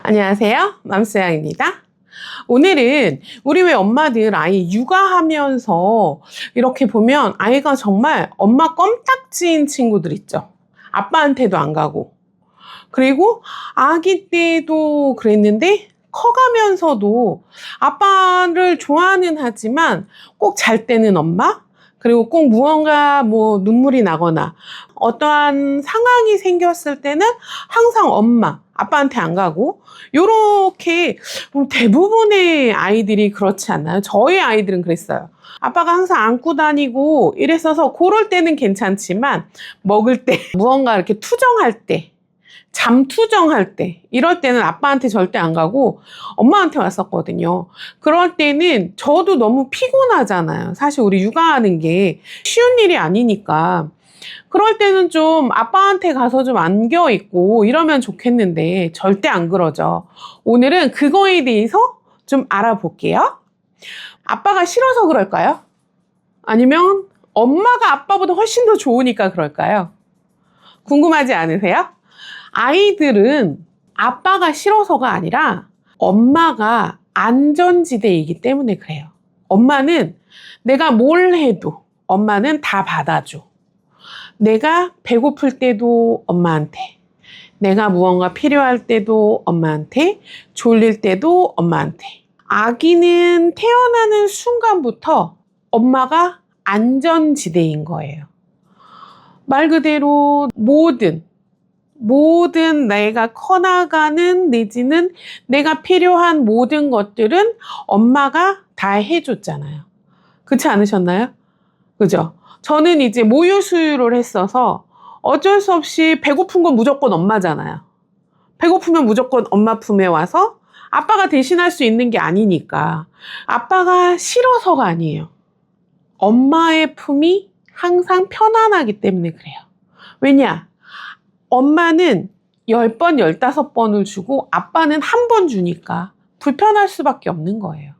안녕하세요, 맘스양입니다. 오늘은 우리 왜 엄마들 아이 육아하면서 이렇게 보면 아이가 정말 엄마 껌딱지인 친구들 있죠. 아빠한테도 안 가고, 그리고 아기 때도 그랬는데 커가면서도 아빠를 좋아는 하지만 꼭 잘 때는 엄마, 그리고 꼭 무언가 눈물이 나거나 어떠한 상황이 생겼을 때는 항상 엄마, 아빠한테 안 가고, 요렇게 대부분의 아이들이 그렇지 않나요? 저희 아이들은 그랬어요. 아빠가 항상 안고 다니고 이랬어서 그럴 때는 괜찮지만 먹을 때, 무언가 이렇게 투정할 때, 잠투정할 때, 이럴 때는 아빠한테 절대 안 가고 엄마한테 왔었거든요. 그럴 때는 저도 너무 피곤하잖아요. 사실 우리 육아하는 게 쉬운 일이 아니니까. 그럴 때는 좀 아빠한테 가서 좀 안겨 있고 이러면 좋겠는데 절대 안 그러죠. 오늘은 그거에 대해서 좀 알아볼게요. 아빠가 싫어서 그럴까요? 아니면 엄마가 아빠보다 훨씬 더 좋으니까 그럴까요? 궁금하지 않으세요? 아이들은 아빠가 싫어서가 아니라 엄마가 안전지대이기 때문에 그래요. 엄마는 내가 뭘 해도 엄마는 다 받아줘. 내가 배고플 때도 엄마한테, 내가 무언가 필요할 때도 엄마한테, 졸릴 때도 엄마한테. 아기는 태어나는 순간부터 엄마가 안전지대인 거예요. 말 그대로 모든 내가 커나가는 내지는 내가 필요한 모든 것들은 엄마가 다 해줬잖아요. 그렇지 않으셨나요? 그죠? 저는 이제 모유 수유를 했어서 어쩔 수 없이 배고픈 건 무조건 엄마잖아요. 배고프면 무조건 엄마 품에 와서 아빠가 대신할 수 있는 게 아니니까. 아빠가 싫어서가 아니에요. 엄마의 품이 항상 편안하기 때문에 그래요. 왜냐? 엄마는 10번, 15번을 주고 아빠는 한 번 주니까 불편할 수밖에 없는 거예요.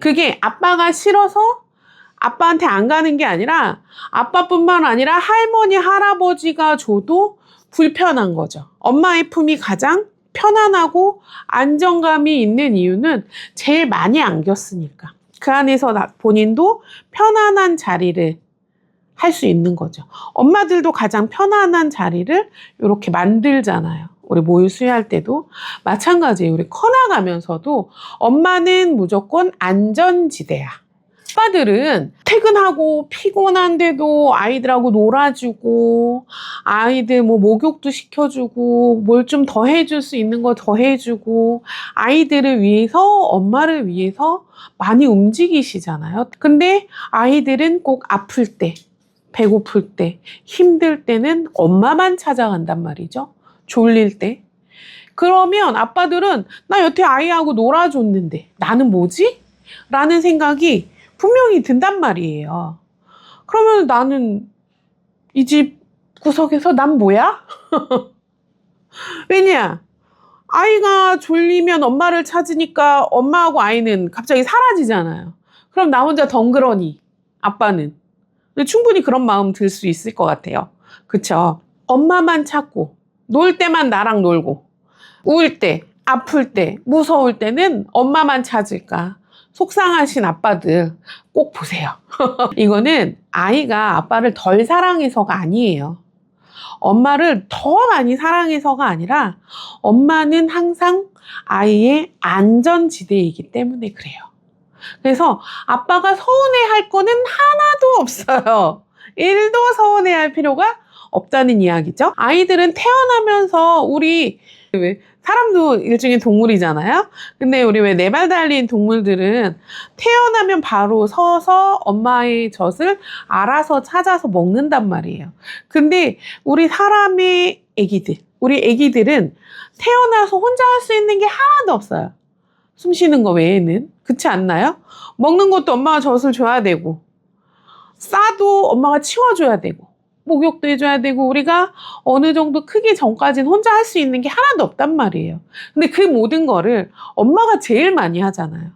그게 아빠가 싫어서 아빠한테 안 가는 게 아니라 아빠뿐만 아니라 할머니, 할아버지가 줘도 불편한 거죠. 엄마의 품이 가장 편안하고 안정감이 있는 이유는 제일 많이 안겼으니까. 그 안에서 본인도 편안한 자리를 할 수 있는 거죠. 엄마들도 가장 편안한 자리를 이렇게 만들잖아요. 우리 모유 수유할 때도 마찬가지예요. 우리 커나가면서도 엄마는 무조건 안전지대야. 아빠들은 퇴근하고 피곤한데도 아이들하고 놀아주고, 아이들 목욕도 시켜주고, 뭘 좀 더 해줄 수 있는 거 더 해주고, 아이들을 위해서, 엄마를 위해서 많이 움직이시잖아요. 근데 아이들은 꼭 아플 때, 배고플 때, 힘들 때는 엄마만 찾아간단 말이죠. 졸릴 때. 그러면 아빠들은 나 여태 아이하고 놀아줬는데 나는 뭐지? 라는 생각이 분명히 든단 말이에요. 그러면 나는 이 집 구석에서 난 뭐야? 왜냐? 아이가 졸리면 엄마를 찾으니까 엄마하고 아이는 갑자기 사라지잖아요. 그럼 나 혼자 덩그러니, 아빠는. 근데 충분히 그런 마음 들 수 있을 것 같아요. 그쵸? 엄마만 찾고, 놀 때만 나랑 놀고, 울 때, 아플 때, 무서울 때는 엄마만 찾을까? 속상하신 아빠들 꼭 보세요. 이거는 아이가 아빠를 덜 사랑해서가 아니에요. 엄마를 더 많이 사랑해서가 아니라 엄마는 항상 아이의 안전지대이기 때문에 그래요. 그래서 아빠가 서운해할 거는 하나도 없어요. 1도 서운해할 필요가 없다는 이야기죠. 아이들은 태어나면서 우리 사람도 일종의 동물이잖아요. 근데 우리 왜 네 발 달린 동물들은 태어나면 바로 서서 엄마의 젖을 알아서 찾아서 먹는단 말이에요. 근데 우리 사람의 애기들, 우리 애기들은 태어나서 혼자 할 수 있는 게 하나도 없어요. 숨 쉬는 거 외에는. 그렇지 않나요? 먹는 것도 엄마가 젖을 줘야 되고, 싸도 엄마가 치워줘야 되고, 목욕도 해줘야 되고, 우리가 어느 정도 크기 전까지는 혼자 할 수 있는 게 하나도 없단 말이에요. 근데 그 모든 거를 엄마가 제일 많이 하잖아요.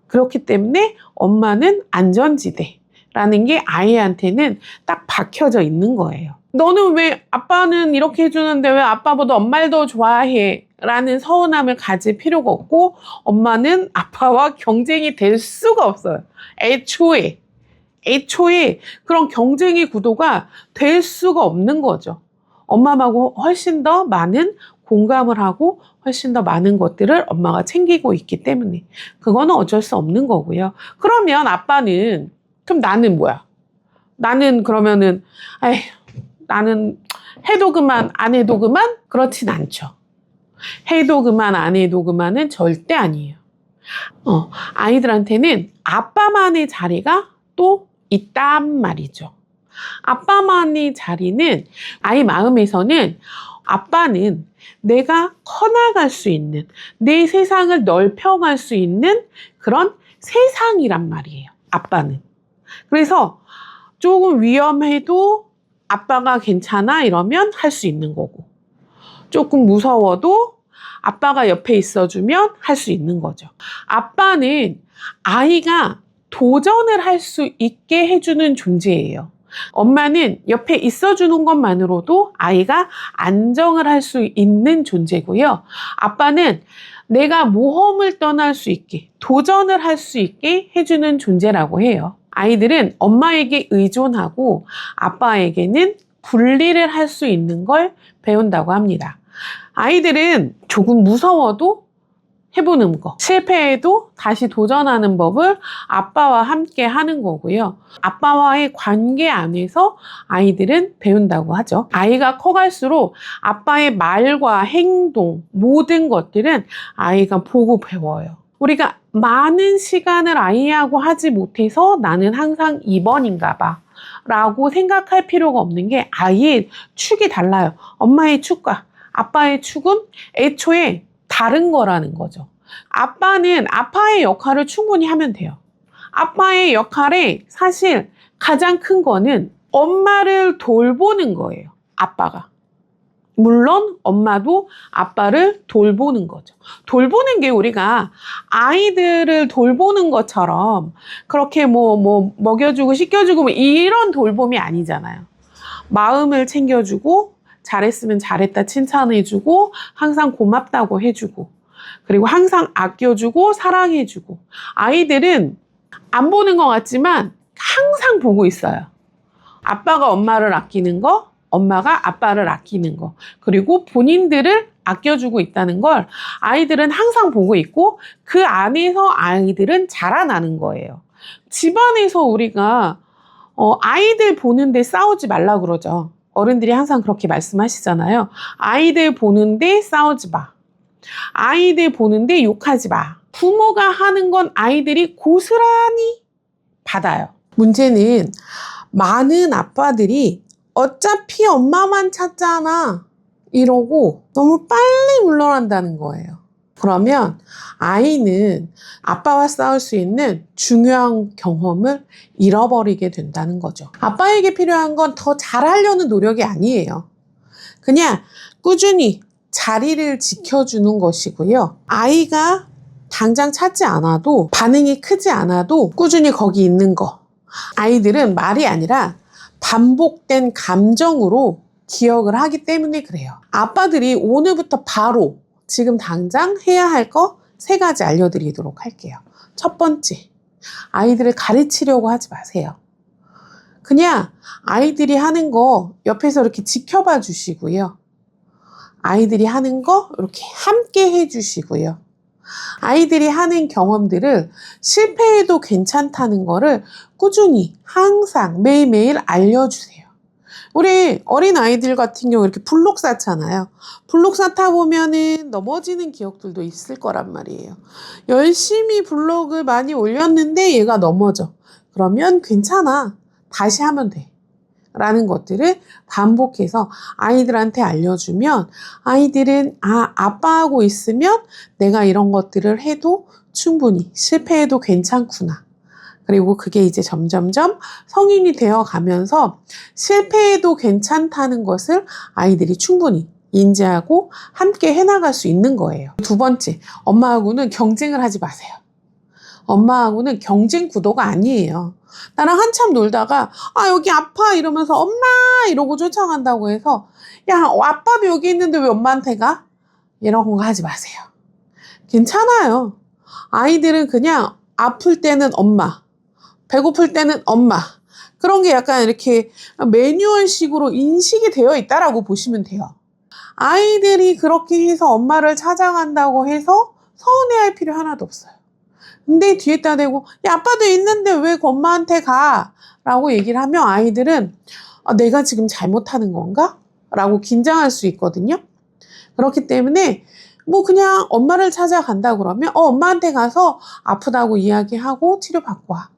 그렇기 때문에 엄마는 안전지대라는 게 아이한테는 딱 박혀져 있는 거예요. 너는 왜 아빠는 이렇게 해주는데 왜 아빠보다 엄마를 더 좋아해? 라는 서운함을 가질 필요가 없고 엄마는 아빠와 경쟁이 될 수가 없어요. 애초에 그런 경쟁의 구도가 될 수가 없는 거죠. 엄마하고 훨씬 더 많은 공감을 하고 훨씬 더 많은 것들을 엄마가 챙기고 있기 때문에 그거는 어쩔 수 없는 거고요. 그러면 아빠는 그럼 나는 뭐야? 나는 그러면은 나는 해도 그만 안 해도 그만? 그렇진 않죠. 해도 그만 안 해도 그만은 절대 아니에요. 아이들한테는 아빠만의 자리가 또 있단 말이죠. 아빠만의 자리는 아이 마음에서는 아빠는 내가 커나갈 수 있는 내 세상을 넓혀갈 수 있는 그런 세상이란 말이에요. 아빠는. 그래서 조금 위험해도 아빠가 괜찮아 이러면 할 수 있는 거고 조금 무서워도 아빠가 옆에 있어주면 할 수 있는 거죠. 아빠는 아이가 도전을 할 수 있게 해주는 존재예요. 엄마는 옆에 있어주는 것만으로도 아이가 안정을 할 수 있는 존재고요. 아빠는 내가 모험을 떠날 수 있게, 도전을 할 수 있게 해주는 존재라고 해요. 아이들은 엄마에게 의존하고 아빠에게는 분리를 할 수 있는 걸 배운다고 합니다. 아이들은 조금 무서워도 해보는 거, 실패해도 다시 도전하는 법을 아빠와 함께 하는 거고요. 아빠와의 관계 안에서 아이들은 배운다고 하죠. 아이가 커갈수록 아빠의 말과 행동, 모든 것들은 아이가 보고 배워요. 우리가 많은 시간을 아이하고 하지 못해서 나는 항상 2번인가 봐 라고 생각할 필요가 없는 게 아이의 축이 달라요. 엄마의 축과 아빠의 축은 애초에 다른 거라는 거죠. 아빠는 아빠의 역할을 충분히 하면 돼요. 아빠의 역할에 사실 가장 큰 거는 엄마를 돌보는 거예요. 아빠가. 물론 엄마도 아빠를 돌보는 거죠. 돌보는 게 우리가 아이들을 돌보는 것처럼 그렇게 먹여주고 씻겨주고 이런 돌봄이 아니잖아요. 마음을 챙겨주고 잘했으면 잘했다 칭찬해주고 항상 고맙다고 해주고 그리고 항상 아껴주고 사랑해주고 아이들은 안 보는 것 같지만 항상 보고 있어요. 아빠가 엄마를 아끼는 거, 엄마가 아빠를 아끼는 거 그리고 본인들을 아껴주고 있다는 걸 아이들은 항상 보고 있고 그 안에서 아이들은 자라나는 거예요. 집안에서 우리가 아이들 보는데 싸우지 말라 그러죠. 어른들이 항상 그렇게 말씀하시잖아요. 아이들 보는데 싸우지 마. 아이들 보는데 욕하지 마. 부모가 하는 건 아이들이 고스란히 받아요. 문제는 많은 아빠들이 어차피 엄마만 찾잖아 이러고 너무 빨리 물러난다는 거예요. 그러면 아이는 아빠와 싸울 수 있는 중요한 경험을 잃어버리게 된다는 거죠. 아빠에게 필요한 건 더 잘하려는 노력이 아니에요. 그냥 꾸준히 자리를 지켜주는 것이고요. 아이가 당장 찾지 않아도 반응이 크지 않아도 꾸준히 거기 있는 거. 아이들은 말이 아니라 반복된 감정으로 기억을 하기 때문에 그래요. 아빠들이 오늘부터 바로 지금 당장 해야 할 거 3가지 알려드리도록 할게요. 첫 번째, 아이들을 가르치려고 하지 마세요. 그냥 아이들이 하는 거 옆에서 이렇게 지켜봐 주시고요. 아이들이 하는 거 이렇게 함께 해주시고요. 아이들이 하는 경험들을 실패해도 괜찮다는 거를 꾸준히 항상 매일매일 알려주세요. 우리 어린 아이들 같은 경우 이렇게 블록 쌓잖아요. 블록 쌓다 보면은 넘어지는 기억들도 있을 거란 말이에요. 열심히 블록을 많이 올렸는데 얘가 넘어져. 그러면 괜찮아. 다시 하면 돼. 라는 것들을 반복해서 아이들한테 알려주면 아이들은 아빠하고 있으면 내가 이런 것들을 해도 충분히 실패해도 괜찮구나. 그리고 그게 이제 점점점 성인이 되어 가면서 실패해도 괜찮다는 것을 아이들이 충분히 인지하고 함께 해나갈 수 있는 거예요. 두 번째, 엄마하고는 경쟁을 하지 마세요. 엄마하고는 경쟁 구도가 아니에요. 나랑 한참 놀다가 여기 아파 이러면서 엄마 이러고 쫓아간다고 해서 야 아빠도 여기 있는데 왜 엄마한테 가? 이런 거 하지 마세요. 괜찮아요. 아이들은 그냥 아플 때는 엄마, 배고플 때는 엄마, 그런 게 약간 이렇게 매뉴얼식으로 인식이 되어 있다라고 보시면 돼요. 아이들이 그렇게 해서 엄마를 찾아간다고 해서 서운해할 필요 하나도 없어요. 근데 뒤에다 대고 야, 아빠도 있는데 왜 그 엄마한테 가? 라고 얘기를 하면 아이들은 내가 지금 잘못하는 건가? 라고 긴장할 수 있거든요. 그렇기 때문에 뭐 그냥 엄마를 찾아간다 그러면 엄마한테 가서 아프다고 이야기하고 치료받고 와.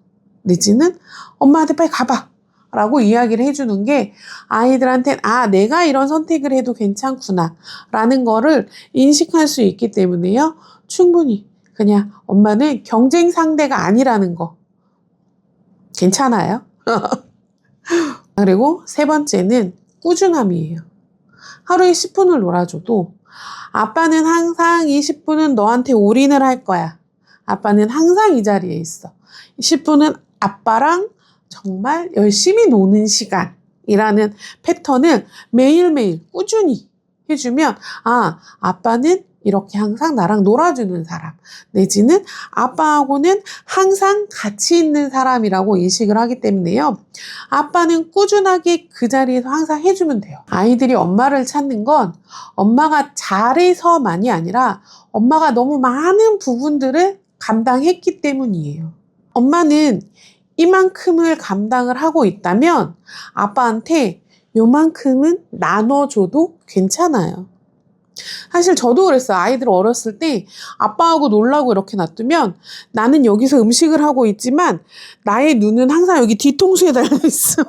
내지는 엄마한테 빨리 가봐 라고 이야기를 해주는 게 아이들한테는 내가 이런 선택을 해도 괜찮구나 라는 거를 인식할 수 있기 때문에요. 충분히 그냥 엄마는 경쟁 상대가 아니라는 거 괜찮아요. 그리고 세 번째는 꾸준함이에요. 하루에 10분을 놀아줘도 아빠는 항상 20분은 너한테 올인을 할 거야. 아빠는 항상 이 자리에 있어. 10분은 아빠랑 정말 열심히 노는 시간이라는 패턴을 매일매일 꾸준히 해주면 아빠는 이렇게 항상 나랑 놀아주는 사람, 내지는 아빠하고는 항상 같이 있는 사람이라고 인식을 하기 때문에요. 아빠는 꾸준하게 그 자리에서 항상 해주면 돼요. 아이들이 엄마를 찾는 건 엄마가 잘해서만이 아니라 엄마가 너무 많은 부분들을 감당했기 때문이에요. 엄마는 이만큼을 감당을 하고 있다면 아빠한테 요만큼은 나눠줘도 괜찮아요. 사실 저도 그랬어요. 아이들 어렸을 때 아빠하고 놀라고 이렇게 놔두면 나는 여기서 음식을 하고 있지만 나의 눈은 항상 여기 뒤통수에 달려있어.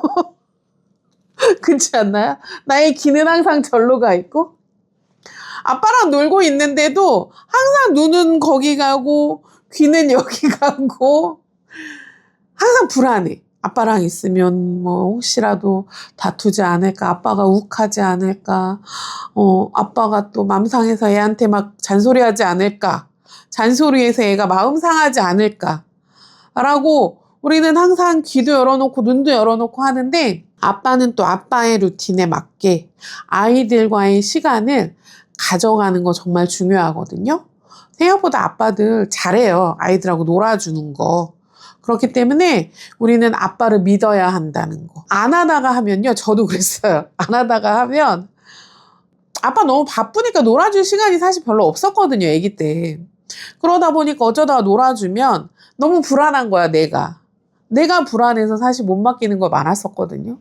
그렇지 않나요? 나의 귀는 항상 절로 가 있고 아빠랑 놀고 있는데도 항상 눈은 거기 가고 귀는 여기 가고 항상 불안해. 아빠랑 있으면 뭐 혹시라도 다투지 않을까, 아빠가 욱하지 않을까, 아빠가 또 맘 상해서 애한테 막 잔소리하지 않을까, 잔소리해서 애가 마음 상하지 않을까 라고 우리는 항상 귀도 열어놓고 눈도 열어놓고 하는데 아빠는 또 아빠의 루틴에 맞게 아이들과의 시간을 가져가는 거 정말 중요하거든요. 생각보다 아빠들 잘해요. 아이들하고 놀아주는 거. 그렇기 때문에 우리는 아빠를 믿어야 한다는 거. 안 하다가 하면요. 저도 그랬어요. 안 하다가 하면 아빠 너무 바쁘니까 놀아줄 시간이 사실 별로 없었거든요. 아기 때. 그러다 보니까 어쩌다가 놀아주면 너무 불안한 거야. 내가 불안해서 사실 못 맡기는 거 많았었거든요.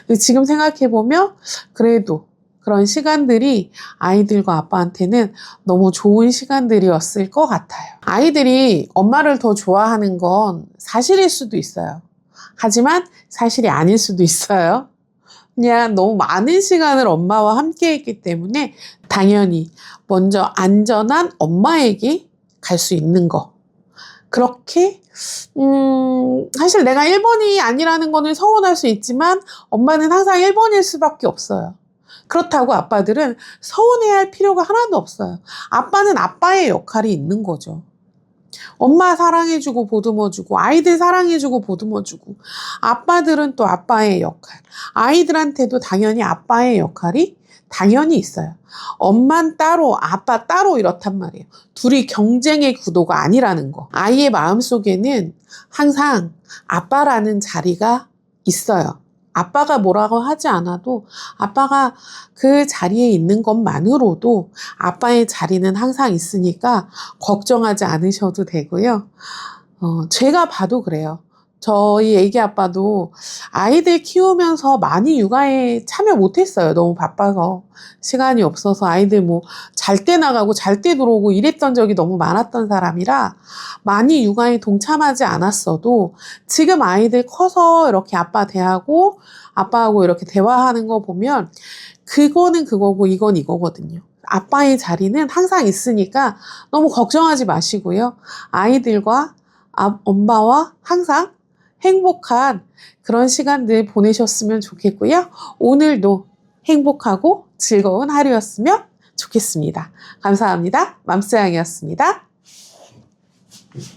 근데 지금 생각해보면 그래도 그런 시간들이 아이들과 아빠한테는 너무 좋은 시간들이었을 것 같아요. 아이들이 엄마를 더 좋아하는 건 사실일 수도 있어요. 하지만 사실이 아닐 수도 있어요. 그냥 너무 많은 시간을 엄마와 함께 했기 때문에 당연히 먼저 안전한 엄마에게 갈 수 있는 거. 그렇게 사실 내가 1번이 아니라는 거는 서운할 수 있지만 엄마는 항상 1번일 수밖에 없어요. 그렇다고 아빠들은 서운해할 필요가 하나도 없어요. 아빠는 아빠의 역할이 있는 거죠. 엄마 사랑해주고 보듬어주고 아이들 사랑해주고 보듬어주고 아빠들은 또 아빠의 역할, 아이들한테도 당연히 아빠의 역할이 당연히 있어요. 엄만 따로 아빠 따로 이렇단 말이에요. 둘이 경쟁의 구도가 아니라는 거. 아이의 마음속에는 항상 아빠라는 자리가 있어요. 아빠가 뭐라고 하지 않아도 아빠가 그 자리에 있는 것만으로도 아빠의 자리는 항상 있으니까 걱정하지 않으셔도 되고요. 제가 봐도 그래요. 저희 애기 아빠도 아이들 키우면서 많이 육아에 참여 못했어요. 너무 바빠서 시간이 없어서 아이들 뭐 잘 때 나가고 잘 때 들어오고 이랬던 적이 너무 많았던 사람이라 많이 육아에 동참하지 않았어도 지금 아이들 커서 이렇게 아빠 대하고 아빠하고 이렇게 대화하는 거 보면 그거는 그거고 이건 이거거든요. 아빠의 자리는 항상 있으니까 너무 걱정하지 마시고요. 아이들과 엄마와 항상 행복한 그런 시간들 보내셨으면 좋겠고요. 오늘도 행복하고 즐거운 하루였으면 좋겠습니다. 감사합니다. 맘스양이었습니다.